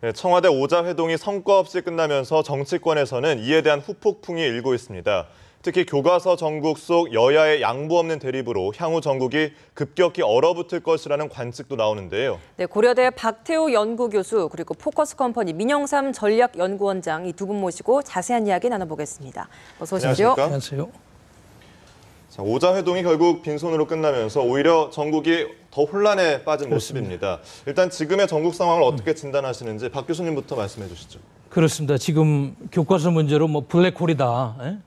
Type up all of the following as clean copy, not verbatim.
네, 청와대 오자회동이 성과 없이 끝나면서 정치권에서는 이에 대한 후폭풍이 일고 있습니다. 특히 교과서 전국 속 여야의 양보 없는 대립으로 향후 전국이 급격히 얼어붙을 것이라는 관측도 나오는데요. 네, 고려대 박태우 연구교수 그리고 포커스 컴퍼니 민영삼 전략연구원장 이 두 분 모시고 자세한 이야기 나눠보겠습니다. 어서 오십시오. 안녕하십니까? 자, 오자회동이 결국 빈손으로 끝나면서 오히려 전국이 더 혼란에 빠진 모습입니다. 일단 지금의 전국 상황을 어떻게 진단하시는지 박 교수님부터 말씀해 주시죠. 그렇습니다. 지금 교과서 문제로 뭐 블랙홀이다.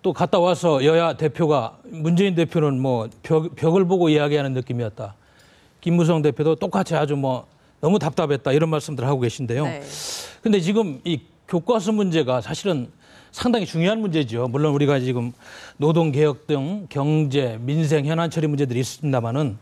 또 갔다 와서 여야 대표가 문재인 대표는 뭐 벽을 보고 이야기하는 느낌이었다. 김무성 대표도 똑같이 아주 뭐 너무 답답했다 이런 말씀들 하고 계신데요. 네. 근데 지금 이 교과서 문제가 사실은 상당히 중요한 문제죠. 물론 우리가 지금 노동개혁 등 경제, 민생, 현안 처리 문제들이 있습니다만은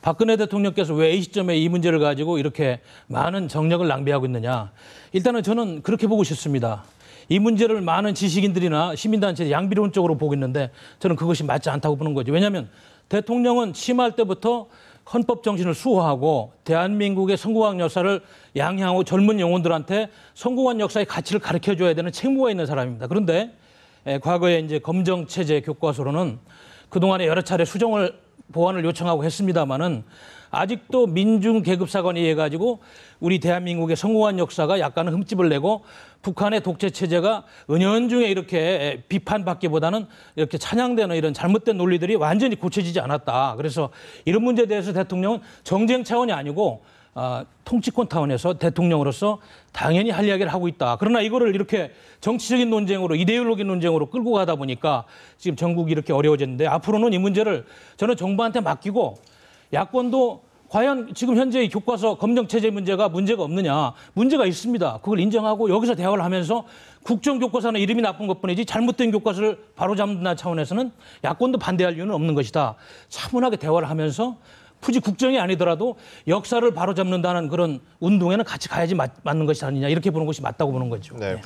박근혜 대통령께서 왜 이 시점에 이 문제를 가지고 이렇게 많은 정력을 낭비하고 있느냐. 일단은 저는 그렇게 보고 싶습니다. 이 문제를 많은 지식인들이나 시민단체들이 양비론적으로 보고 있는데 저는 그것이 맞지 않다고 보는 거죠. 왜냐하면 대통령은 취임할 때부터 헌법 정신을 수호하고 대한민국의 선거관 역사를 양향하고 젊은 영혼들한테 선거관 역사의 가치를 가르쳐줘야 되는 책무가 있는 사람입니다. 그런데 과거에 이제 검정체제 교과서로는 그동안에 여러 차례 수정을 보완을 요청하고 했습니다마는 아직도 민중계급사관에 의해 가지고 우리 대한민국의 성공한 역사가 약간은 흠집을 내고 북한의 독재체제가 은연중에 이렇게 비판받기보다는 이렇게 찬양되는 이런 잘못된 논리들이 완전히 고쳐지지 않았다. 그래서 이런 문제에 대해서 대통령은 정쟁 차원이 아니고 통치권 차원에서 대통령으로서 당연히 할 이야기를 하고 있다. 그러나 이거를 이렇게 정치적인 논쟁으로 이데올로기 논쟁으로 끌고 가다 보니까 지금 전국이 이렇게 어려워졌는데 앞으로는 이 문제를 저는 정부한테 맡기고 야권도 과연 지금 현재 교과서 검정체제 문제가 없느냐. 문제가 있습니다. 그걸 인정하고 여기서 대화를 하면서 국정교과서는 이름이 나쁜 것뿐이지 잘못된 교과서를 바로잡는다는 차원에서는 야권도 반대할 이유는 없는 것이다. 차분하게 대화를 하면서 굳이 국정이 아니더라도 역사를 바로잡는다는 그런 운동에는 같이 가야지 맞는 것이 아니냐 이렇게 보는 것이 맞다고 보는 거죠. 네,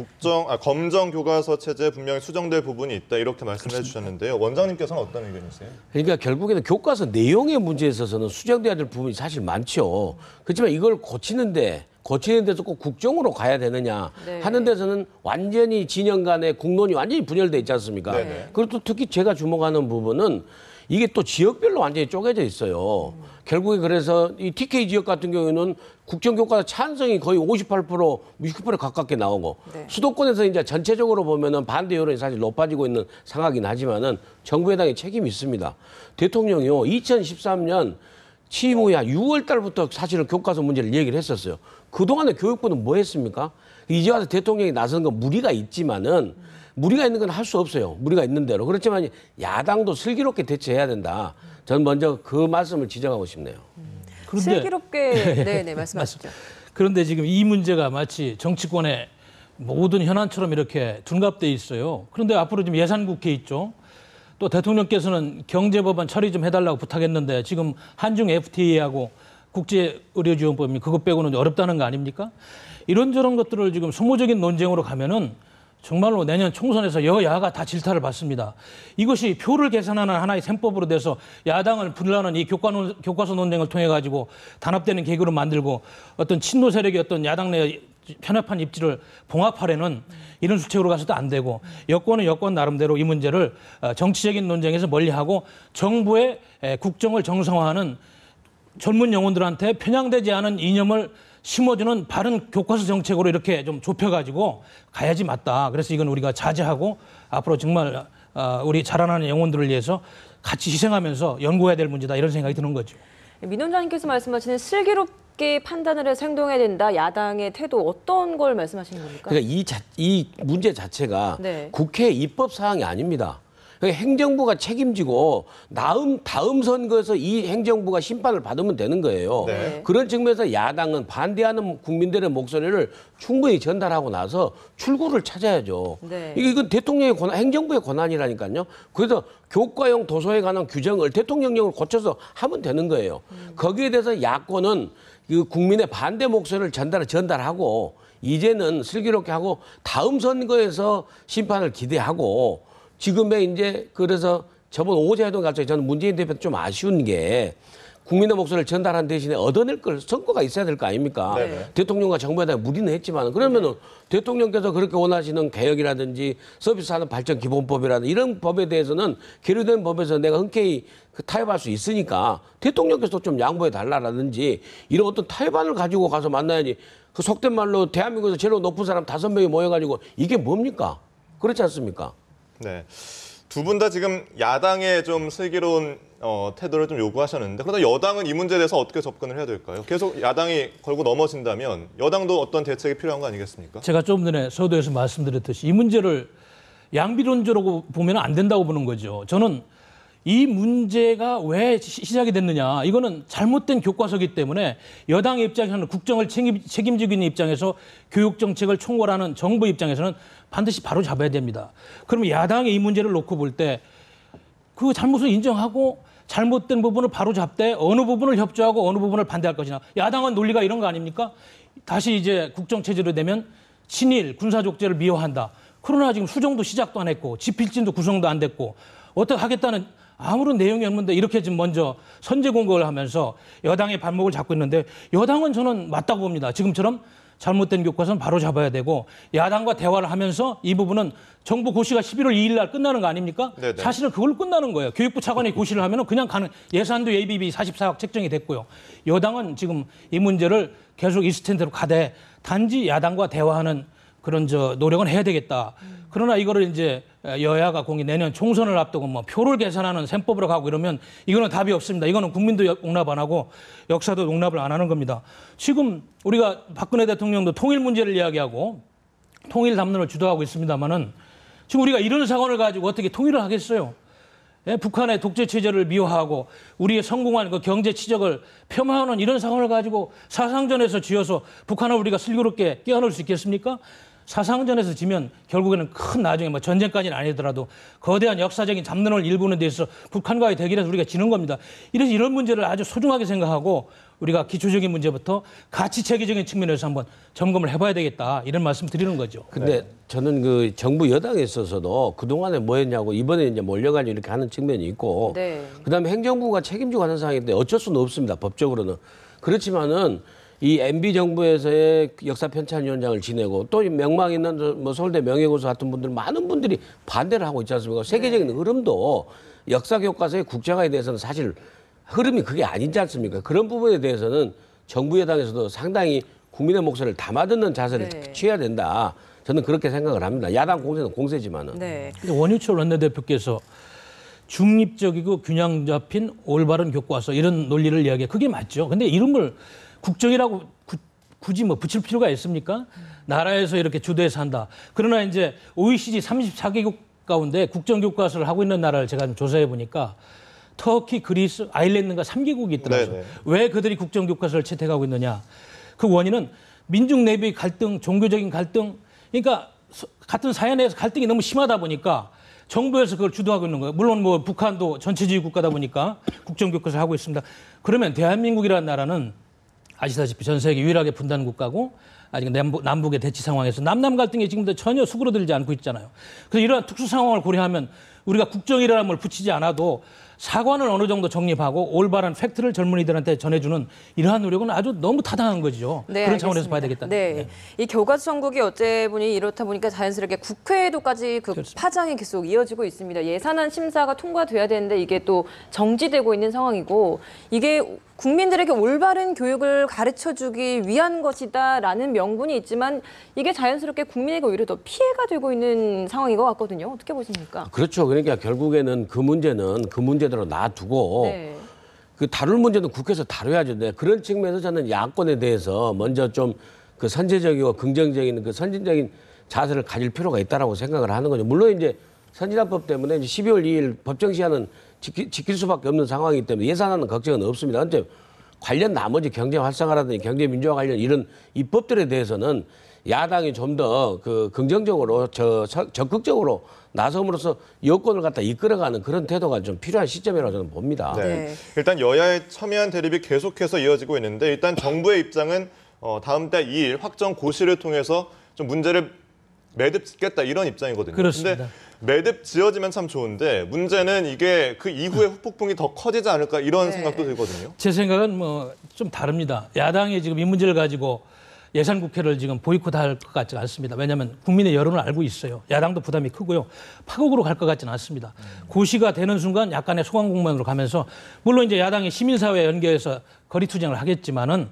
검정 교과서 체제에 분명히 수정될 부분이 있다 이렇게 말씀해 주셨는데요. 원장님께서는 어떤 의견이세요? 그러니까 결국에는 교과서 내용의 문제에 있어서는 수정돼야 될 부분이 사실 많죠. 그렇지만 이걸 고치는 데서 꼭 국정으로 가야 되느냐 하는 데서는 완전히 진영 간의 국론이 완전히 분열돼 있지 않습니까? 그리고 또 특히 제가 주목하는 부분은 이게 또 지역별로 완전히 쪼개져 있어요. 결국에 그래서 이 TK 지역 같은 경우에는 국정교과서 찬성이 거의 58%, 60% 가깝게 나오고 수도권에서 이제 전체적으로 보면은 반대 여론이 사실 높아지고 있는 상황이긴 하지만은 정부 여당의 책임이 있습니다. 대통령이요 2013년 취임 후에 6월 달부터 사실은 교과서 문제를 얘기를 했었어요. 그동안에 교육부는 뭐 했습니까? 이제 와서 대통령이 나선 건 무리가 있지만은 무리가 있는 건 할 수 없어요. 무리가 있는 대로. 그렇지만 야당도 슬기롭게 대처해야 된다. 저는 먼저 그 말씀을 지적하고 싶네요. 그런데 슬기롭게 네, 말씀하시죠. 그런데 지금 이 문제가 마치 정치권의 모든 현안처럼 이렇게 둔갑돼 있어요. 그런데 앞으로 지금 예산국회 있죠. 또 대통령께서는 경제법안 처리 좀 해달라고 부탁했는데 지금 한중 FTA하고 국제의료지원법이 그것 빼고는 어렵다는 거 아닙니까? 이런저런 것들을 지금 소모적인 논쟁으로 가면은 정말로 내년 총선에서 여야가 다 질타를 받습니다. 이것이 표를 계산하는 하나의 셈법으로 돼서 야당을 분란하는 이 교과서 논쟁을 통해 가지고 단합되는 계기로 만들고 어떤 친노 세력의 어떤 야당 내 편협한 입지를 봉합하려는 이런 수책으로 가서도 안 되고 여권은 여권 나름대로 이 문제를 정치적인 논쟁에서 멀리하고 정부의 국정을 정상화하는 젊은 영혼들한테 편향되지 않은 이념을 심어주는 바른 교과서 정책으로 이렇게 좀 좁혀가지고 가야지 맞다. 그래서 이건 우리가 자제하고 앞으로 정말 우리 자라나는 영혼들을 위해서 같이 희생하면서 연구해야 될 문제다. 이런 생각이 드는 거죠. 민 원장님께서 말씀하시는 슬기롭게 판단을 해서 행동해야 된다. 야당의 태도 어떤 걸 말씀하시는 겁니까? 그러니까 이 문제 자체가 국회 입법 사항이 아닙니다. 행정부가 책임지고 다음 선거에서 이 행정부가 심판을 받으면 되는 거예요. 그런 측면에서 야당은 반대하는 국민들의 목소리를 충분히 전달하고 나서 출구를 찾아야죠. 이건 대통령의 권한, 행정부의 권한이라니까요. 그래서 교과용 도서에 관한 규정을 대통령령을 고쳐서 하면 되는 거예요. 거기에 대해서 야권은 그 국민의 반대 목소리를 전달하고 이제는 슬기롭게 하고 다음 선거에서 심판을 기대하고 지금의 이제 그래서 저번 오자회동 갑자기 저는 문재인 대표 좀 아쉬운 게 국민의 목소리를 전달한 대신에 얻어낼 걸 성과가 있어야 될 거 아닙니까? 네. 대통령과 정부에 대한 무리는 했지만 그러면은 대통령께서 그렇게 원하시는 개혁이라든지 서비스하는 발전 기본법이라든지 이런 법에 대해서는 계류된 법에서 내가 흔쾌히 타협할 수 있으니까 대통령께서 좀 양보해 달라라든지 이런 어떤 타협안을 가지고 가서 만나야지. 그 속된 말로 대한민국에서 제일 높은 사람 5명이 모여가지고 이게 뭡니까? 그렇지 않습니까? 네. 두 분 다 지금 야당의 좀 슬기로운 태도를 좀 요구하셨는데 그러다 여당은 이 문제에 대해서 어떻게 접근을 해야 될까요? 계속 야당이 걸고 넘어진다면 여당도 어떤 대책이 필요한 거 아니겠습니까? 제가 좀 전에 서두에서 말씀드렸듯이 이 문제를 양비론적으로 보면 안 된다고 보는 거죠. 저는 이 문제가 왜 시작이 됐느냐. 이거는 잘못된 교과서이기 때문에 여당의 입장에서는 국정을 책임지고 있는 입장에서 교육정책을 총괄하는 정부 입장에서는 반드시 바로 잡아야 됩니다. 그러면 야당이 이 문제를 놓고 볼 때 그 잘못을 인정하고 잘못된 부분을 바로 잡되 어느 부분을 협조하고 어느 부분을 반대할 것이냐. 야당은 논리가 이런 거 아닙니까? 다시 이제 국정체제로 되면 친일, 군사족제를 미화한다. 그러나 지금 수정도 시작도 안 했고 지필진도 구성도 안 됐고 어떻게 하겠다는 아무런 내용이 없는데 이렇게 지금 먼저 선제 공격을 하면서 여당의 발목을 잡고 있는데 여당은 저는 맞다고 봅니다. 지금처럼 잘못된 교과서는 바로 잡아야 되고 야당과 대화를 하면서 이 부분은 정부 고시가 11월 2일 날 끝나는 거 아닙니까? 네네. 사실은 그걸 끝나는 거예요. 교육부 차관이 고시를 하면 그냥 가는 예산도 예비비 44억 책정이 됐고요. 여당은 지금 이 문제를 계속 이 스탠드로 가되 단지 야당과 대화하는 그런 노력은 해야 되겠다. 그러나 이거를 이제 여야가 공이 내년 총선을 앞두고 뭐 표를 계산하는 셈법으로 가고 이러면 이거는 답이 없습니다. 이거는 국민도 용납 안 하고 역사도 용납을 안 하는 겁니다. 지금 우리가 박근혜 대통령도 통일 문제를 이야기하고 통일 담론을 주도하고 있습니다만은 지금 우리가 이런 사건을 가지고 어떻게 통일을 하겠어요? 예, 북한의 독재 체제를 미화하고 우리의 성공한 그 경제 치적을 폄하하는 이런 상황을 가지고 사상전에서 쥐어서 북한을 우리가 슬기롭게 끼워넣을 수 있겠습니까? 사상전에서 지면 결국에는 큰 나중에 뭐 전쟁까지는 아니더라도 거대한 역사적인 잡론을 일구는 데 있어서 북한과의 대결에서 우리가 지는 겁니다. 이래서 이런 문제를 아주 소중하게 생각하고 우리가 기초적인 문제부터 가치 체계적인 측면에서 한번 점검을 해봐야 되겠다 이런 말씀 드리는 거죠. 근데 저는 그 정부 여당에 있어서도 그동안에 뭐 했냐고 이번에 이제 몰려가지고 이렇게 하는 측면이 있고 네. 그다음에 행정부가 책임지고 하는 상황인데 어쩔 수는 없습니다. 법적으로는. 그렇지만은 이 MB 정부에서의 역사 편찬위원장을 지내고 또 명망 있는 뭐 서울대 명예교수 같은 분들 많은 분들이 반대를 하고 있지 않습니까? 세계적인 흐름도 역사 교과서의 국제화에 대해서는 사실 흐름이 그게 아니지 않습니까? 그런 부분에 대해서는 정부 여당에서도 상당히 국민의 목소리를 담아듣는 자세를 네. 취해야 된다. 저는 그렇게 생각을 합니다. 야당 공세는 공세지만은. 네. 근데 원유철 원내대표께서 중립적이고 균형 잡힌 올바른 교과서 이런 논리를 이야기해. 그게 맞죠. 근데 이런 걸 국정이라고 굳이 뭐 붙일 필요가 있습니까? 나라에서 이렇게 주도해서 한다. 그러나 이제 OECD 34개국 가운데 국정교과서를 하고 있는 나라를 제가 좀 조사해 보니까 터키, 그리스, 아일랜드가 3개국이 있더라고요. 네네. 왜 그들이 국정교과서를 채택하고 있느냐. 그 원인은 민중 내부의 갈등, 종교적인 갈등, 그러니까 같은 사회 내에서 갈등이 너무 심하다 보니까 정부에서 그걸 주도하고 있는 거예요. 물론 뭐 북한도 전체주의 국가다 보니까 국정교과서를 하고 있습니다. 그러면 대한민국이라는 나라는 아시다시피 전 세계 유일하게 분단 국가고 아직 남북의 대치 상황에서 남남 갈등이 지금도 전혀 수그러들지 않고 있잖아요. 그래서 이러한 특수 상황을 고려하면 우리가 국정이라는 걸 붙이지 않아도 사관을 어느 정도 정립하고 올바른 팩트를 젊은이들한테 전해주는 이러한 노력은 아주 너무 타당한 거죠. 네, 그런 차원에서 알겠습니다. 봐야 되겠다. 네. 이 교과서 전국이 어째 보니 이렇다 보니까 자연스럽게 국회에도까지 그 그렇습니다. 파장이 계속 이어지고 있습니다. 예산안 심사가 통과돼야 되는데 이게 또 정지되고 있는 상황이고 이게 국민들에게 올바른 교육을 가르쳐주기 위한 것이다라는 명분이 있지만 이게 자연스럽게 국민에게 오히려 더 피해가 되고 있는 상황인 것 같거든요. 어떻게 보십니까? 그렇죠. 그러니까 결국에는 그 문제는 그 문제대로 놔두고 네. 그 다룰 문제는 국회에서 다뤄야죠. 네. 그런 측면에서 저는 야권에 대해서 먼저 좀 그 선제적이고 긍정적인 그 선진적인 자세를 가질 필요가 있다라고 생각을 하는 거죠. 물론 이제 선진화법 때문에 이제 12월 2일 법정 시한은 지킬 수밖에 없는 상황이기 때문에 예산안은 걱정은 없습니다. 그런데 관련 나머지 경제 활성화라든지 경제 민주화 관련 이런 입법들에 대해서는 야당이 좀 더 그 긍정적으로 적극적으로 나섬으로써 여권을 갖다 이끌어가는 그런 태도가 좀 필요한 시점이라고 저는 봅니다. 네. 네. 일단 여야의 첨예한 대립이 계속해서 이어지고 있는데 일단 정부의 입장은 다음 달 2일 확정 고시를 통해서 좀 문제를 매듭 짓겠다 이런 입장이거든요. 그렇습니다. 근데 매듭 지어지면 참 좋은데 문제는 이게 그 이후에 후폭풍이 더 커지지 않을까 이런 생각도 들거든요. 제 생각은 뭐 좀 다릅니다. 야당이 지금 이 문제를 가지고 예산 국회를 지금 보이콧할 것 같지 않습니다. 왜냐하면 국민의 여론을 알고 있어요. 야당도 부담이 크고요. 파국으로 갈 것 같지는 않습니다. 고시가 되는 순간 약간의 소강 국면으로 가면서 물론 이제 야당이 시민사회에 연계해서 거리투쟁을 하겠지만은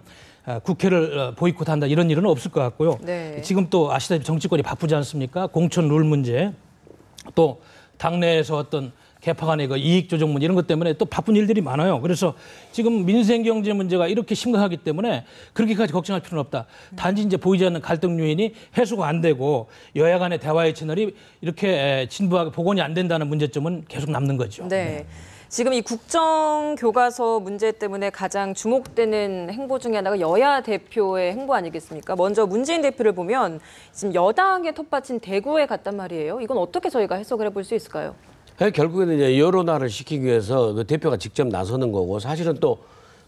국회를 보이콧한다 이런 일은 없을 것 같고요. 네. 지금 또 아시다시피 정치권이 바쁘지 않습니까? 공천 룰 문제 또 당내에서 어떤 개파 간의 그 이익 조정 문제 이런 것 때문에 또 바쁜 일들이 많아요. 그래서 지금 민생 경제 문제가 이렇게 심각하기 때문에 그렇게까지 걱정할 필요는 없다. 단지 이제 보이지 않는 갈등 요인이 해소가 안 되고 여야 간의 대화의 채널이 이렇게 진부하게 복원이 안 된다는 문제점은 계속 남는 거죠. 네. 지금 이 국정교과서 문제 때문에 가장 주목되는 행보 중에 하나가 여야 대표의 행보 아니겠습니까? 먼저 문재인 대표를 보면 지금 여당의 텃밭인 대구에 갔단 말이에요. 이건 어떻게 저희가 해석을 해볼 수 있을까요? 결국에는 이제 여론화를 시키기 위해서 그 대표가 직접 나서는 거고 사실은 또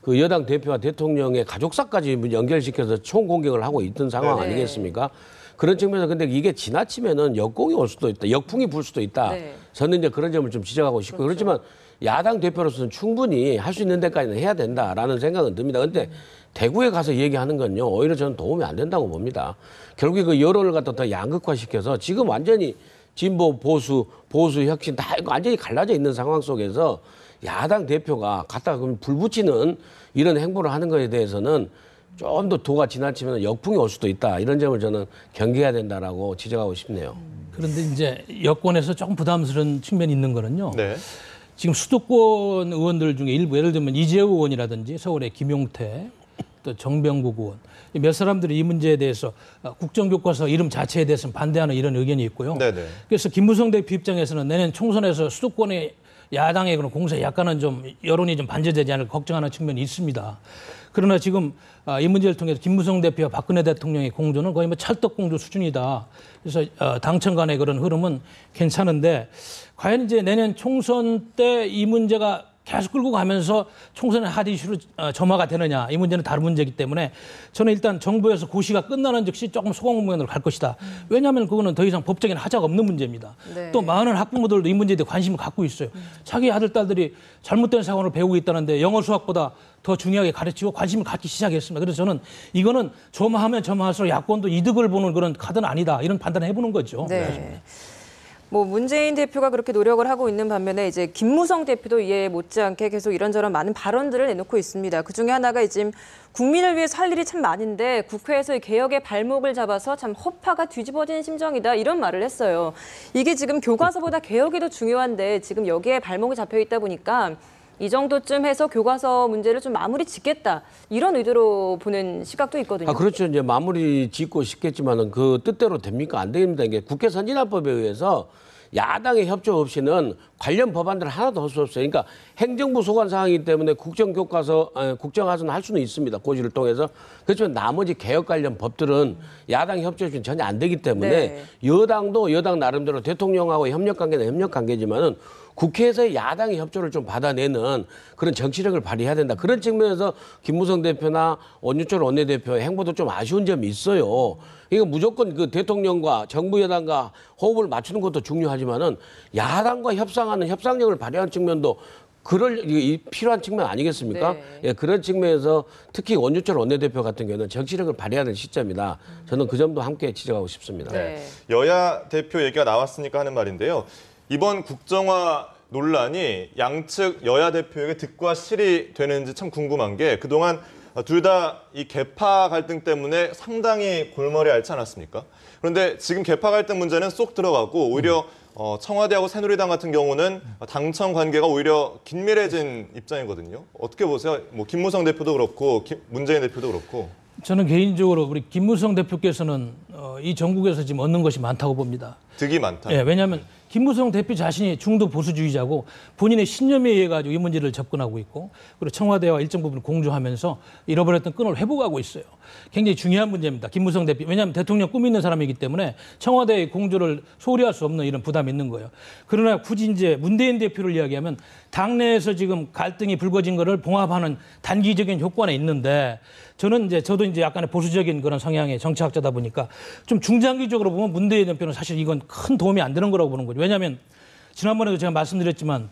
그 여당 대표와 대통령의 가족사까지 연결시켜서 총공격을 하고 있던 상황 네. 아니겠습니까? 그런 측면에서 근데 이게 지나치면은 역공이 올 수도 있다, 역풍이 불 수도 있다. 네. 저는 이제 그런 점을 좀 지적하고 싶고 그렇지만 야당 대표로서는 충분히 할 수 있는 데까지는 해야 된다라는 생각은 듭니다. 근데 대구에 가서 얘기하는 건요 오히려 저는 도움이 안 된다고 봅니다. 결국에 그 여론을 갖다 더 양극화시켜서 지금 완전히 진보, 보수, 혁신 다 완전히 갈라져 있는 상황 속에서 야당 대표가 갖다가 그럼 불 붙이는 이런 행보를 하는 것에 대해서는 좀 더 도가 지나치면 역풍이 올 수도 있다. 이런 점을 저는 경계해야 된다라고 지적하고 싶네요. 그런데 이제 여권에서 조금 부담스러운 측면이 있는 거는요. 네. 지금 수도권 의원들 중에 일부 예를 들면 이재호 의원이라든지 서울의 김용태 또 정병국 의원 몇 사람들이 이 문제에 대해서 국정교과서 이름 자체에 대해서는 반대하는 이런 의견이 있고요. 네네. 그래서 김무성 대표 입장에서는 내년 총선에서 수도권의 야당의 그런 공세에 약간은 좀 여론이 좀 반전되지 않을까 걱정하는 측면이 있습니다. 그러나 지금 이 문제를 통해서 김무성 대표와 박근혜 대통령의 공조는 거의 뭐 찰떡공조 수준이다. 그래서 당청 간의 그런 흐름은 괜찮은데 과연 이제 내년 총선 때 이 문제가 계속 끌고 가면서 총선의 핫 이슈로 점화가 되느냐 이 문제는 다른 문제이기 때문에 저는 일단 정부에서 고시가 끝나는 즉시 조금 소강 국면으로 갈 것이다. 왜냐하면 그거는 더 이상 법적인 하자가 없는 문제입니다. 네. 또 많은 학부모들도 이 문제에 대해 관심을 갖고 있어요. 자기 아들, 딸들이 잘못된 사고를 배우고 있다는데 영어, 수학보다 더 중요하게 가르치고 관심을 갖기 시작했습니다. 그래서 저는 이거는 점화하면 점화할수록 야권도 이득을 보는 그런 카드는 아니다. 이런 판단을 해보는 거죠. 네. 뭐 문재인 대표가 그렇게 노력을 하고 있는 반면에 이제 김무성 대표도 이에 못지않게 계속 이런저런 많은 발언들을 내놓고 있습니다. 그 중에 하나가 지금 국민을 위해서 할 일이 참 많은데 국회에서 개혁의 발목을 잡아서 참 허파가 뒤집어지는 심정이다 이런 말을 했어요. 이게 지금 교과서보다 개혁이 더 중요한데 지금 여기에 발목이 잡혀 있다 보니까 이 정도쯤 해서 교과서 문제를 좀 마무리 짓겠다 이런 의도로 보는 시각도 있거든요. 그렇죠. 이제 마무리 짓고 싶겠지만은 그 뜻대로 됩니까? 안 됩니다. 이게 국회 선진화법에 의해서 야당의 협조 없이는 관련 법안들 하나도 할 수 없어요. 그러니까 행정부 소관 사항이기 때문에 국정화는 할 수는 있습니다. 고시를 통해서. 그렇지만 나머지 개혁 관련 법들은 야당 협조 없이는 전혀 안 되기 때문에 네. 여당도 여당 나름대로 대통령하고 협력 관계는 협력 관계지만은 국회에서의 야당의 협조를 좀 받아내는 그런 정치력을 발휘해야 된다. 그런 측면에서 김무성 대표나 원유철 원내대표의 행보도 좀 아쉬운 점이 있어요. 이거 무조건 그 대통령과 정부 여당과 호흡을 맞추는 것도 중요하지만은 야당과 협상하는 협상력을 발휘하는 측면도 필요한 측면 아니겠습니까? 네. 예, 그런 측면에서 특히 원유철 원내대표 같은 경우는 정치력을 발휘하는 시점이다. 저는 그 점도 함께 지적하고 싶습니다. 네. 여야 대표 얘기가 나왔으니까 하는 말인데요. 이번 국정화 논란이 양측 여야 대표에게 득과 실이 되는지 참 궁금한 게 그동안 둘 다 이 계파 갈등 때문에 상당히 골머리 앓지 않았습니까? 그런데 지금 계파 갈등 문제는 쏙 들어가고 오히려 청와대하고 새누리당 같은 경우는 당청 관계가 오히려 긴밀해진 입장이거든요. 어떻게 보세요? 뭐 김무성 대표도 그렇고 문재인 대표도 그렇고. 저는 개인적으로 우리 김무성 대표께서는 이 전국에서 지금 얻는 것이 많다고 봅니다. 득이 많다. 예, 왜냐하면 김무성 대표 자신이 중도 보수주의자고 본인의 신념에 의해 가지고 이 문제를 접근하고 있고 그리고 청와대와 일정 부분 공조하면서 잃어버렸던 끈을 회복하고 있어요. 굉장히 중요한 문제입니다. 김무성 대표. 왜냐하면 대통령 꿈이 있는 사람이기 때문에 청와대의 공조를 소홀히 할 수 없는 이런 부담이 있는 거예요. 그러나 굳이 이제 문재인 대표를 이야기하면 당내에서 지금 갈등이 불거진 거를 봉합하는 단기적인 효과는 있는데 저도 이제 약간의 보수적인 그런 성향의 정치학자다 보니까 좀 중장기적으로 보면 문재인 대표는 사실 이건 큰 도움이 안 되는 거라고 보는 거죠. 왜냐하면 지난번에도 제가 말씀드렸지만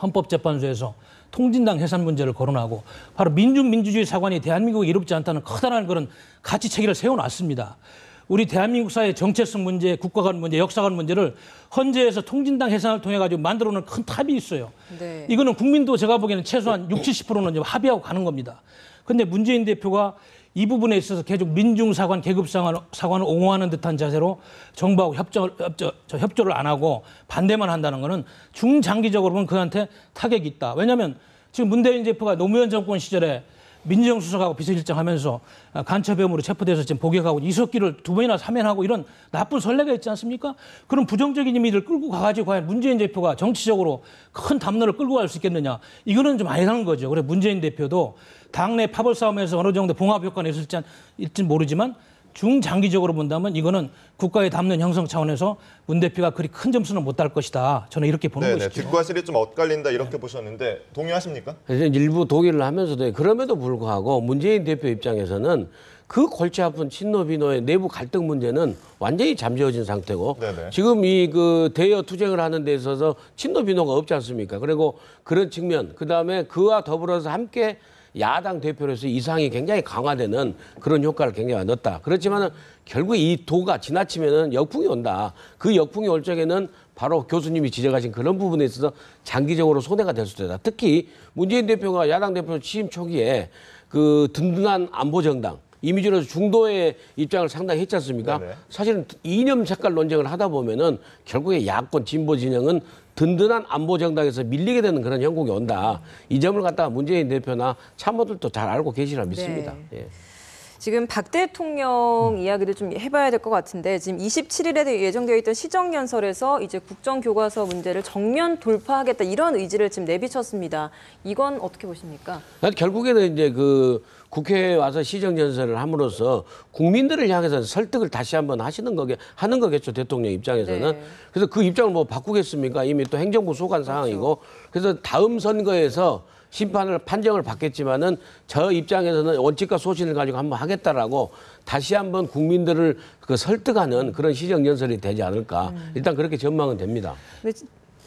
헌법재판소에서 통진당 해산 문제를 거론하고 바로 민주주의 사관이 대한민국에 이롭지 않다는 커다란 그런 가치 체계를 세워놨습니다. 우리 대한민국 사회의 정체성 문제, 국가관 문제, 역사관 문제를 헌재에서 통진당 해산을 통해 가지고 만들어놓은 큰 탑이 있어요. 네. 이거는 국민도 제가 보기에는 최소한 60~70%는 이제 합의하고 가는 겁니다. 그런데 문재인 대표가 이 부분에 있어서 계속 민중사관, 계급사관을 옹호하는 듯한 자세로 정부하고 협조를 안 하고 반대만 한다는 것은 중장기적으로 보면 그한테 타격이 있다. 왜냐하면 지금 문재인 대표가 노무현 정권 시절에 민정수석하고 비서실장 하면서 간첩 혐의로 체포돼서 지금 복역하고 이석기를 2번이나 사면하고 이런 나쁜 선례가 있지 않습니까? 그런 부정적인 이미지를 끌고 가가지고 과연 문재인 대표가 정치적으로 큰 담론을 끌고 갈 수 있겠느냐. 이거는 좀 아니라는 거죠. 그래서 문재인 대표도 당내 파벌 싸움에서 어느 정도 봉합 효과는 있을지 모르지만 중장기적으로 본다면 이거는 국가의 담론 형성 차원에서 문 대표가 그리 큰 점수는 못 딸 것이다. 저는 이렇게 보는 네네, 것이죠. 뒷과 실이 좀 엇갈린다 이렇게 보셨는데 동의하십니까? 그래서 일부 동의를 하면서도 그럼에도 불구하고 문재인 대표 입장에서는 그 골치 아픈 친노 비노의 내부 갈등 문제는 완전히 잠재워진 상태고 네네. 지금 이 그 대여 투쟁을 하는 데 있어서 친노 비노가 없지 않습니까? 그리고 그런 측면 그다음에 그와 더불어서 함께 야당 대표로서 이상이 굉장히 강화되는 그런 효과를 굉장히 얻었다. 그렇지만은 결국 이 도가 지나치면은 역풍이 온다. 그 역풍이 올 적에는 바로 교수님이 지적하신 그런 부분에 있어서 장기적으로 손해가 될 수도 있다. 특히 문재인 대표가 야당 대표 취임 초기에 그 든든한 안보 정당 이미지로 중도의 입장을 상당히 했지 않습니까? 네네. 사실은 이념 색깔 논쟁을 하다 보면은 결국에 야권 진보 진영은 든든한 안보 정당에서 밀리게 되는 그런 형국이 온다. 이 점을 갖다가 문재인 대표나 참모들도 잘 알고 계시리라 믿습니다. 네. 예. 지금 박 대통령 이야기를 좀 해봐야 될 것 같은데 지금 27일에 예정되어 있던 시정연설에서 이제 국정교과서 문제를 정면 돌파하겠다 이런 의지를 지금 내비쳤습니다. 이건 어떻게 보십니까? 결국에는 이제 그 국회에 와서 시정연설을 함으로써 국민들을 향해서 설득을 다시 한번 하는 거겠죠, 대통령 입장에서는. 네. 그래서 그 입장을 뭐 바꾸겠습니까? 이미 또 행정부 소관 상황이고. 그래서 다음 선거에서 판정을 받겠지만은 저 입장에서는 원칙과 소신을 가지고 한번 하겠다라고 다시 한번 국민들을 그 설득하는 그런 시정연설이 되지 않을까. 일단 그렇게 전망은 됩니다.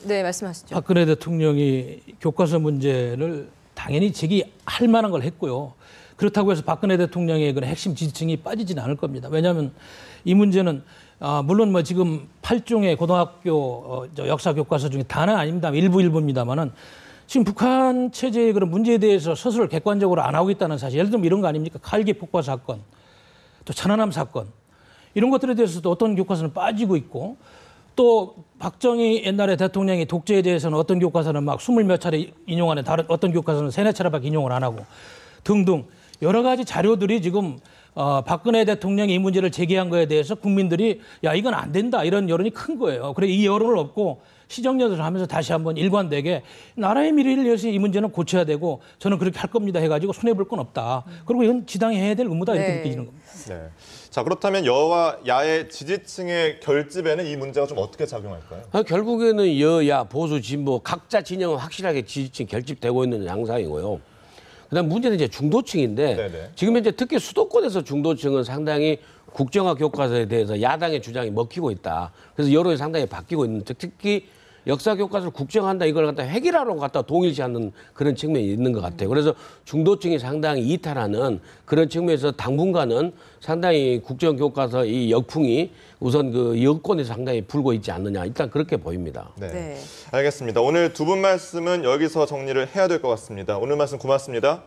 네, 말씀하시죠. 박근혜 대통령이 교과서 문제를 당연히 제기할 만한 걸 했고요. 그렇다고 해서 박근혜 대통령의 그런 핵심 지지층이 빠지지는 않을 겁니다. 왜냐하면 이 문제는 물론 뭐 지금 8종의 고등학교 역사 교과서 중에 다는 아닙니다. 일부입니다만은 지금 북한 체제의 그런 문제에 대해서 서술을 객관적으로 안 하고 있다는 사실. 예를 들면 이런 거 아닙니까? 칼기 폭파 사건, 또 천안함 사건 이런 것들에 대해서도 어떤 교과서는 빠지고 있고 또 박정희 옛날에 대통령이 독재에 대해서는 어떤 교과서는 막 20몇 차례 인용하는 다른 어떤 교과서는 3~4차례밖에 인용을 안 하고 등등 여러 가지 자료들이 지금 박근혜 대통령이 이 문제를 제기한 거에 대해서 국민들이 야 이건 안 된다 이런 여론이 큰 거예요. 그래 이 여론을 얻고 시정연설을 하면서 다시 한번 일관되게 나라의 미래를 위해서 이 문제는 고쳐야 되고 저는 그렇게 할 겁니다 해가지고 손해볼 건 없다. 그리고 이건 지당이 해야 될 의무다 이렇게 네. 느껴지는 겁니다. 네. 자, 그렇다면 여와 야의 지지층의 결집에는 이 문제가 좀 어떻게 작용할까요? 결국에는 여야 보수 진보 각자 진영은 확실하게 지지층 결집되고 있는 양상이고요. 그다음 문제는 이제 중도층인데 네네. 지금 현재 특히 수도권에서 중도층은 상당히 국정화 교과서에 대해서 야당의 주장이 먹히고 있다. 그래서 여론이 상당히 바뀌고 있는 특히 역사 교과서를 국정한다 이걸 갖다 해결하러 갖다 동일시 하는 그런 측면이 있는 것 같아요. 그래서 중도층이 상당히 이탈하는 그런 측면에서 당분간은 상당히 국정 교과서 이 역풍이 우선 그 여권에서 상당히 불고 있지 않느냐 일단 그렇게 보입니다. 네. 네. 알겠습니다. 오늘 두 분 말씀은 여기서 정리를 해야 될 것 같습니다. 오늘 말씀 고맙습니다.